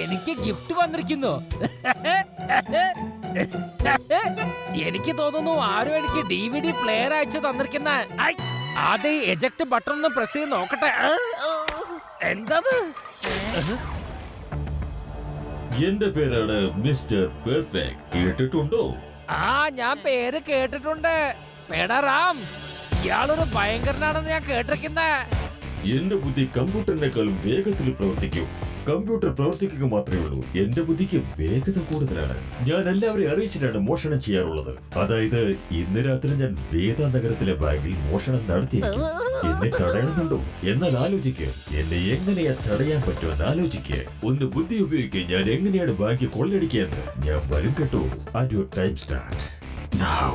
എനിക്ക് ഗിഫ്റ്റ് വന്നിരിക്കുന്നു. എനിക്ക് തോന്നുന്നു ആരും എനിക്ക് DVD പ്ലെയർ അയച്ചു തന്നിരിക്കുന്ന. ആദ്യം എജക്ട് ബട്ടൺ ഒന്ന് പ്രസ് ചെയ്ത് നോക്കട്ടെ. എന്തത്? എന്റെ പേരാണ് മിസ്റ്റർ പെർഫെക്റ്റ്. കേട്ടിട്ടുണ്ടോ? ഞാൻ പേര് കേട്ടിട്ടുണ്ട്. പേടാറാം, ഇയാളൊരു ഭയങ്കരനാണെന്ന് ഞാൻ കേട്ടിരിക്കുന്ന. എന്റെ ബുദ്ധി കമ്പ്യൂട്ടറിനേക്കാളും വേഗത്തിൽ പ്രവർത്തിക്കും. കമ്പ്യൂട്ടർ പ്രവർത്തിക്കുക മാത്രമേ ഉള്ളൂ. എന്റെ ബുദ്ധിക്ക് വേഗത കൂടുതലാണ്. ഞാൻ എല്ലാവരെയും അറിയിച്ചിട്ടാണ് മോഷണം ചെയ്യാറുള്ളത്. അതായത് ഇന്ന് രാത്രി ഞാൻ വേദ നഗരത്തിലെ ബാങ്കിൽ മോഷണം നടത്തിയിരിക്കും. എന്നെ തടയണമെന്നുണ്ടോ? എന്നാൽ ആലോചിക്ക്, എന്നെ എങ്ങനെയാ തടയാൻ പറ്റുമെന്ന് ആലോചിക്ക്. ഒന്ന് ബുദ്ധി ഉപയോഗിക്കുക. ഞാൻ എങ്ങനെയാണ് ബാങ്ക് കൊള്ളയടിക്കുക എന്ന്. ഞാൻ വരും കേട്ടോ. At your time start now.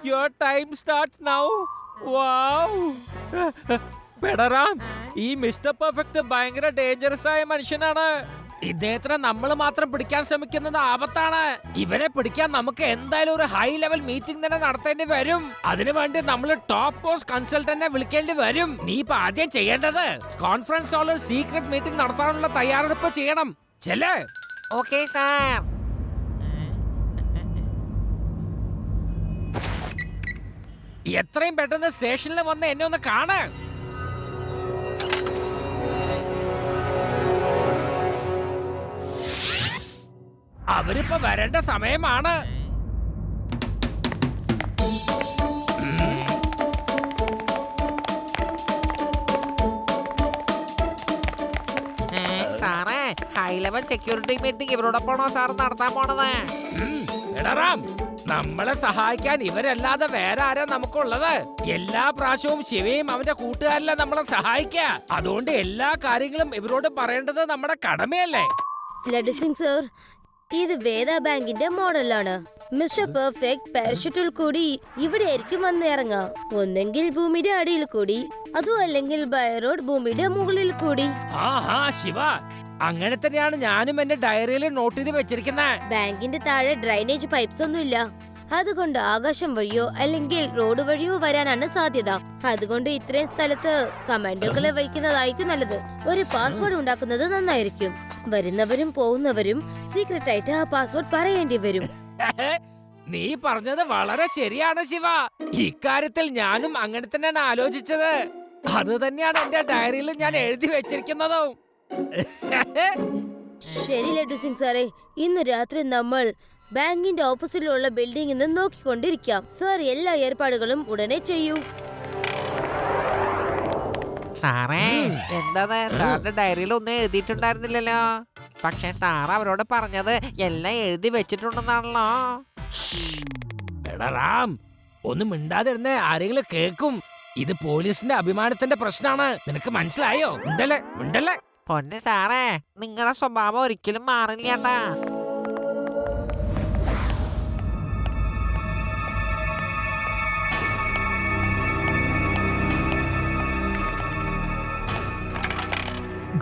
Your time starts now. Wow. പെടറാം, ഈ മിസ്റ്റർ പെർഫെക്റ്റ് ഭയങ്കര ഡേഞ്ചറസ് ആയ മനുഷ്യനാണ്. ഇദ്ദേഹത്തിനെ നമ്മൾ മാത്രം പിടിക്കാൻ ശ്രമിക്കുന്നത് ആപത്താണ്. ഇവരെ പിടിക്കാൻ നമുക്ക് എന്തായാലും ഒരു ഹൈ ലെവൽ മീറ്റിംഗ് തന്നെ നടത്തേണ്ടി വരും. അതിനുവേണ്ടി നമ്മൾ ടോപ്പ് മോസ്റ്റ് കൺസൾട്ടന്റിനെ വിളിക്കേണ്ടി വരും. നീ ഇപ്പൊ ആദ്യം ചെയ്യേണ്ടത് കോൺഫറൻസ് ഹാളിൽ സീക്രട്ട് മീറ്റിംഗ് നടത്താനുള്ള തയ്യാറെടുപ്പ് ചെയ്യണം. ചെല്ലേ. Okay sir. എത്രയും പെട്ടെന്ന് സ്റ്റേഷനിൽ വന്ന് എന്നെ ഒന്ന് കാണ്. അവരിപ്പോ വരേണ്ട സമയമാണ്. സാറേ, ഹൈ ലെവൽ സെക്യൂരിറ്റി മീറ്റിംഗ് ഇവരോടൊപ്പമാണോ സാർ നടത്താൻ പോണത്? നമ്മളെ സഹായിക്കാൻ ഇവരല്ലാതെ വേറെ ആരാ നമുക്കുള്ളത്? എല്ലാ പ്രാവശ്യവും ശിവയും അവന്റെ കൂട്ടുകാരല്ല നമ്മളെ സഹായിക്കുക. അതുകൊണ്ട് എല്ലാ കാര്യങ്ങളും ഇവരോട് പറയേണ്ടത് നമ്മുടെ കടമയല്ലേ? ലഡു സിംഗ് സർ, ഇത് വേദ ബാങ്കിന്റെ മോഡലാണ്. മിസ്റ്റർ പെർഫെക്റ്റ് പാരഷൂട്ടിൽ കൂടി ഇവിടെ ആയിരിക്കും വന്ന് ഇറങ്ങാം. ഒന്നെങ്കിൽ ഭൂമിയുടെ അടിയിൽ കൂടി, അതും അല്ലെങ്കിൽ ബൈ റോഡ് ഭൂമിയുടെ മുകളിൽ കൂടി. ശിവ, അങ്ങനെ തന്നെയാണ് ഞാനും എന്റെ ഡയറിയിൽ നോട്ട് ചെയ്ത് വെച്ചിരിക്കുന്നത്. ബാങ്കിന്റെ താഴെ ഡ്രൈനേജ് പൈപ്സ് ഒന്നുമില്ല. അതുകൊണ്ട് ആകാശം വഴിയോ അല്ലെങ്കിൽ റോഡ് വഴിയോ വരാനാണ് സാധ്യത. അതുകൊണ്ട് ഇത്രയും സ്ഥലത്ത് കമാൻഡോകളെ വയ്ക്കുന്നതായിരിക്കും നല്ലത്. ഒരു പാസ്വേഡ് ഉണ്ടാക്കുന്നത് നന്നായിരിക്കും. വരുന്നവരും പോകുന്നവരും സീക്രട്ട് ആയിട്ട് ആ പാസ്വേഡ് പറയേണ്ടി വരും. നീ പറഞ്ഞത് വളരെ ശരിയാണ് ശിവ. ഇക്കാര്യത്തിൽ ഞാനും അങ്ങനെ തന്നെയാണ് ആലോചിച്ചത്. അത് തന്നെയാണ് എന്റെ ഡയറിയിൽ ഞാൻ എഴുതി വെച്ചിരിക്കുന്നതും. ശരി ലഡു സിംഗ് സാറേ, ഇന്ന് രാത്രി നമ്മൾ ബാങ്കിന്റെ ഓപ്പോസിറ്റിലുള്ള ബിൽഡിംഗിൽ നിന്ന് നോക്കിക്കൊണ്ടിരിക്കാം. സാർ എല്ലാ ഏർപ്പാടുകളും ഉടനെ ചെയ്യൂ. സാറേ, എന്താ സാറിന്റെ ഡയറിയിൽ ഒന്നും എഴുതിയിട്ടുണ്ടായിരുന്നില്ലല്ലോ. പക്ഷെ സാർ അവരോട് പറഞ്ഞത് എല്ലാം എഴുതി വെച്ചിട്ടുണ്ടെന്നാണല്ലോ. റാം, ഒന്നും മിണ്ടാതിരുന്നേ, ആരെങ്കിലും കേക്കും. ഇത് പോലീസിന്റെ അഭിമാനത്തിന്റെ പ്രശ്നമാണ്. നിനക്ക് മനസ്സിലായോ? മിണ്ടല്ലേ മിണ്ടല്ലേ. പൊന്നെ സാറേ, നിങ്ങളുടെ സ്വഭാവം ഒരിക്കലും മാറില്ലേട്ടാ.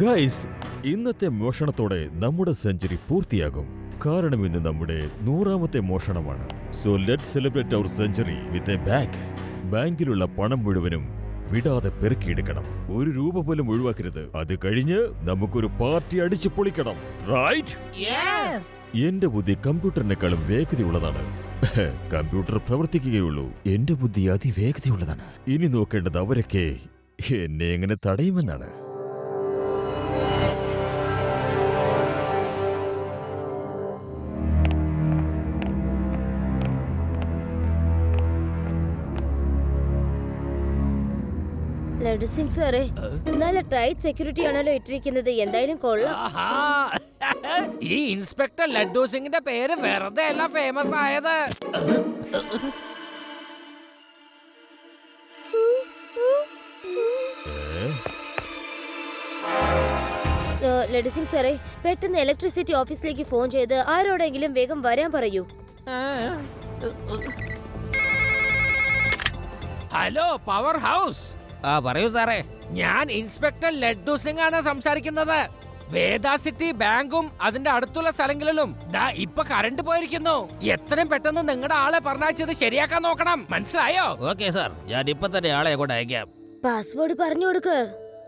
ഗൈസ്, ഇന്നത്തെ മോഷണത്തോടെ നമ്മുടെ സെഞ്ചുറി പൂർത്തിയാകും. കാരണം ഇന്ന് നമ്മുടെ 100ാമത്തെ മോഷണമാണ്. So let celebrate our century with a bank. ബാങ്കിലുള്ള പണം മുഴുവനും വിടാതെ പെറുക്കിയെടുക്കണം. ഒരു രൂപ പോലും ഒഴിവാക്കരുത്. അത് കഴിഞ്ഞ് നമുക്കൊരു പാർട്ടി അടിച്ചു പൊളിക്കണം. റൈറ്റ്? എന്റെ ബുദ്ധി കമ്പ്യൂട്ടറിനേക്കാളും വേഗതയുള്ളതാണ്. കമ്പ്യൂട്ടർ പ്രവർത്തിക്കുകയുള്ളൂ. എന്റെ ബുദ്ധി അതിവേഗതയുള്ളതാണ്. ഇനി നോക്കേണ്ടത് അവരൊക്കെ എന്നെ എങ്ങനെ തടയുമെന്നാണ്. ലഡു സിംഗ് സാറേ, നല്ല ടൈറ്റ് സെക്യൂരിറ്റി ആണല്ലോ ഇട്ടിരിക്കുന്നത്. എന്തായാലും കൊള്ളാം. ഈ ഇൻസ്പെക്ടർ ലഡ്ഡു സിംഗിന്റെ പേര് വെറുതെ അല്ല ഫേമസ് ആയത്. ലഡു സിംഗ് സാറേ, പെട്ടെന്ന് ഇലക്ട്രിസിറ്റി ഓഫീസിലേക്ക് ഫോൺ ചെയ്ത് ആരോടെങ്കിലും വേഗം വരാൻ പറയൂ. Hello power house. പറയൂ സാറേ. ഞാൻ ഇൻസ്പെക്ടർ ലഡ്ഡു സിംഗ് ആണ് സംസാരിക്കുന്നത്. വേദ സിറ്റി ബാങ്കും അതിന്റെ അടുത്തുള്ള സ്ഥലങ്ങളിലും ദാ ഇപ്പൊ കറണ്ട് പോയിരിക്കുന്നു. എത്രയും പെട്ടെന്ന് നിങ്ങളുടെ ആളെ പറഞ്ഞത് ശരിയാക്കാൻ നോക്കണം. മനസ്സിലായോ? ഓക്കെ സാർ, ഞാൻ ഇപ്പൊ തന്നെ ആളെ അങ്ങോട്ട് അയക്കാം. പാസ്വേഡ് പറഞ്ഞു കൊടുക്ക്.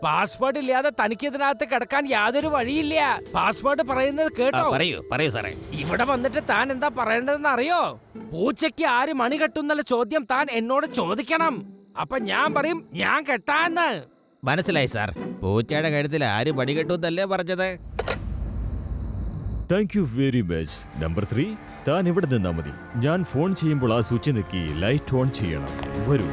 പാസ്വേഡ് ഇല്ലാതെ തനിക്ക് ഇതിനകത്ത് കിടക്കാൻ യാതൊരു വഴിയില്ല. പാസ്വേഡ് പറയുന്നത് കേട്ടോ? പറയൂ സാറേ. ഇവിടെ വന്നിട്ട് താൻ എന്താ പറയേണ്ടതെന്ന് അറിയോ? പൂച്ചയ്ക്ക് ആര് മണി കെട്ടുന്നുള്ള ചോദ്യം താൻ എന്നോട് ചോദിക്കണം. അപ്പൊ ഞാൻ പറയും ഞാൻ കെട്ടാന്ന്. മനസ്സിലായി സാർ. പൂച്ചയുടെ കഴുത്തിൽ ആര് പണി കെട്ടുന്നല്ലേ പറഞ്ഞത്? Thank you very much. Number 3, താൻ ഇവിടെ നിന്നാ മതി. ഞാൻ ഫോൺ ചെയ്യുമ്പോൾ ആ സ്വിച്ച് നിൽക്കി ലൈറ്റ് ഓൺ ചെയ്യണം. വരൂ.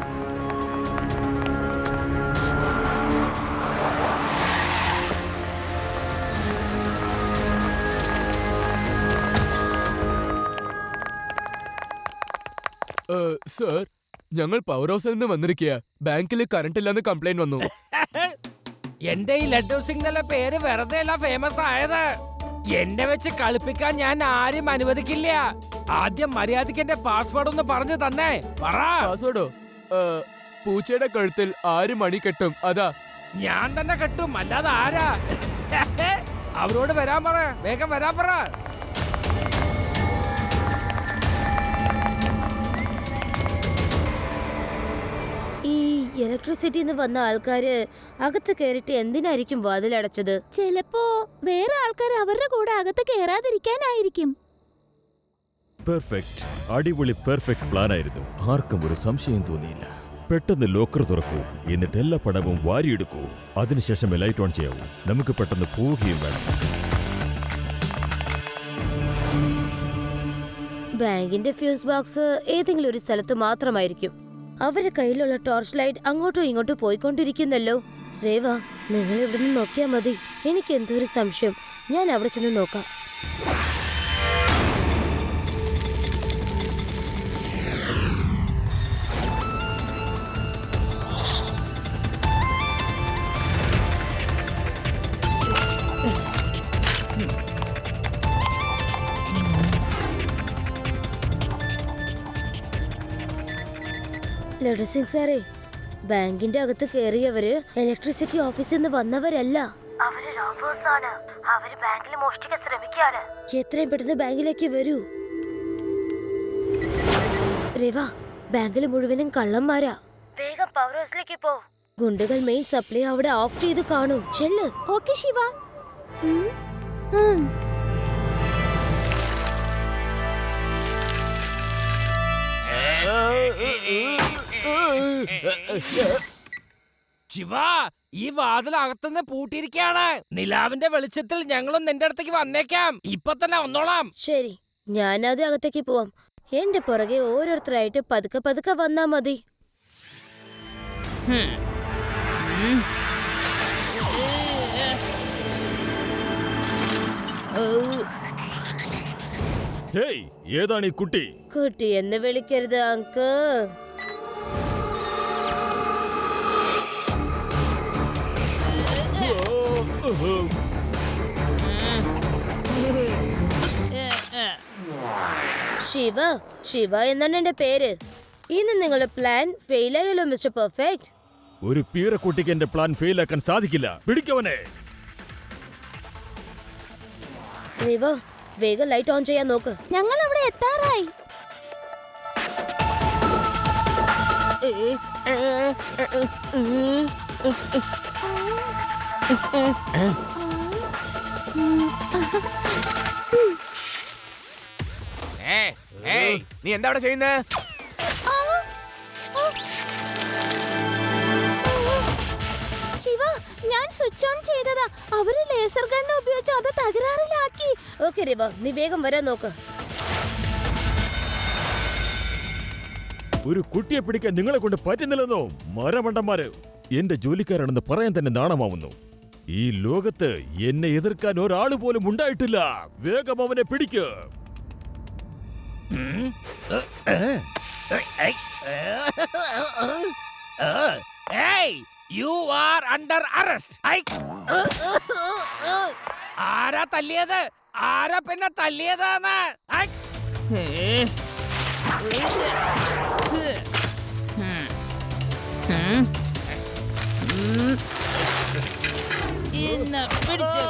സർ, ഞങ്ങൾ പവർ ഹൗസിൽ നിന്ന് വന്നിരിക്കുക. ബാങ്കിൽ കറണ്ട് ഇല്ലാന്ന് കംപ്ലൈന്റ് വന്നു. എന്റെ ഈ ലഡ്ഡു സിംഗ് എന്നുള്ള പേര് വെറുതെ അല്ല ഫേമസ് ആയത്. എന്നെ വെച്ച് കളിപ്പിക്കാൻ ഞാൻ ആരും അനുവദിക്കില്ല. ആദ്യം മര്യാദയ്ക്ക് എന്റെ പാസ്വേഡ് ഒന്ന് പറഞ്ഞു തന്നെ. പറ. പാസ്വേഡോ? പൂച്ചയുടെ കഴുത്തിൽ ആര് മണി കെട്ടും? അതാ. ഞാൻ തന്നെ കെട്ടും, അല്ലാതെ ആരാ? അവരോട് വരാൻ പറ, വേഗം വരാൻ പറ. ഇലക്ട്രിസിറ്റിന്ന് വന്ന ആൾക്കാര് അകത്ത് കയറിട്ട് എന്തിനായിരിക്കും വാതിലടച്ചത്? ചിലപ്പോ വേറെ ആൾക്കാർ അവരുടെ കൂടെ അകത്ത് കേറാതിരിക്കാനായിരിക്കും. പെർഫെക്റ്റ്. അടിപൊളി പെർഫെക്റ്റ് പ്ലാൻ ആയിരുന്നു. ആർക്കും ഒരു സംശയം തോന്നിയില്ല. പെട്ടെന്ന് ലോക്കർ തുറക്കൂ, എന്നിട്ട് എല്ലാ പണവും വാരിയെടുക്കൂ. അതിനുശേഷം ലൈറ്റ് ഓൺ ചെയ്യാവൂ. നമുക്ക് പെട്ടെന്ന് പോവുകയും വേണം. ബാങ്കിന്റെ ഫ്യൂസ് ബോക്സ് ഏതെങ്കിലും ഒരു സ്ഥലത്ത് മാത്രമായിരിക്കും. അവരുടെ കയ്യിലുള്ള ടോർച്ച് ലൈറ്റ് അങ്ങോട്ടും ഇങ്ങോട്ടും പോയിക്കൊണ്ടിരിക്കുന്നല്ലോ. രേവ, നിങ്ങൾ ഇവിടെ നിന്ന് നോക്കിയാ മതി. എനിക്ക് എന്തോ ഒരു സംശയം. ഞാൻ അവിടെ ചെന്ന് നോക്കാം. ലഡ്ഡു സിംഗ് സാറേ, ബാങ്കിന്റെ അകത്ത് കയറിയവര് ഇലക്ട്രിസിറ്റി ഓഫീസിൽ നിന്ന് വന്നവരല്ല. അവര് റോബോസ് ആണ്. അവര് ബാങ്കിൽ മോഷ്ടിക്കാൻ ശ്രമിക്കുകയാണ്. എത്രയും പെട്ടെന്ന് ബാങ്കിലേക്ക് വരൂ. രേവ, ബാങ്കിൽ മുഴുവനും കള്ളന്മാരാ. വേഗം പവർ ഹൗസിലേക്ക് പോ. ഗുണ്ടകൾ മെയിൻ സപ്ലൈ അവിടെ ഓഫ് ചെയ്ത് കാണും. ചെല്ല്. ഓക്കെ ശിവ. ശിവ, ഈ വാതിൽ അകത്തുനിന്ന് പൂട്ടിയിരിക്കുകയാണ്. നിലാവിന്റെ വെളിച്ചത്തിൽ ഞങ്ങളും നിന്റെ അടുത്തേക്ക് വന്നേക്കാം. ഇപ്പൊ തന്നെ വന്നോളാം. ശരി, ഞാനാദ്യം അകത്തേക്ക് പോവാം. എന്റെ പുറകെ ഓരോരുത്തരായിട്ട് പതുക്കെ പതുക്കെ വന്നാ മതി. ഹേയ്, ഏതാണ് ഈ കുട്ടി? കുട്ടി എന്ന് വിളിക്കരുത് അങ്ക്. ശിവ, ശിവ എന്നാണ് എന്റെ പേര്. ഇന്ന് നിങ്ങളുടെ പ്ലാൻ ഫെയിൽ ആയല്ലോ മിസ്റ്റർ പെർഫെക്റ്റ്. ഒരു പീറക്കുട്ടിക്ക് എന്റെ പ്ലാൻ ഫെയിലാക്കാൻ സാധിക്കില്ല. പിടിക്കവനെ. റിവ, വേഗം ലൈറ്റ് ഓൺ ചെയ്യാൻ നോക്ക്. ഞങ്ങൾ അവിടെ എത്താറായി. നീ എന്താ അവിടെ ചെയ്യുന്നേ? ശിവ, ഞാൻ സ്വിച്ച് ഓൺ ചെയ്തതാ. അവര് ലേസർ ഗൺ ഉപയോഗിച്ച് അത് തകരാറിലാക്കി. ഓക്കെ റിവ, നീ വേഗം വരാൻ നോക്ക്. ഒരു കുട്ടിയെ പിടിക്കാൻ നിങ്ങളെ കൊണ്ട് പറ്റുന്നില്ലെന്നോ മരമണ്ടന്മാര്? എന്റെ ജോലിക്കാരാണെന്ന് പറയാൻ തന്നെ നാണമാവുന്നു. ഈ ലോകത്ത് എന്നെ എതിർക്കാൻ ഒരാൾ പോലും ഉണ്ടായിട്ടില്ല. വേഗം അവനെ പിടിക്ക്. You are under arrest. ആരാ തല്ലിയത്? ആരാ പിന്നെ തല്ലിയതാന്ന്? ഇന്ന് പിടിച്ചു.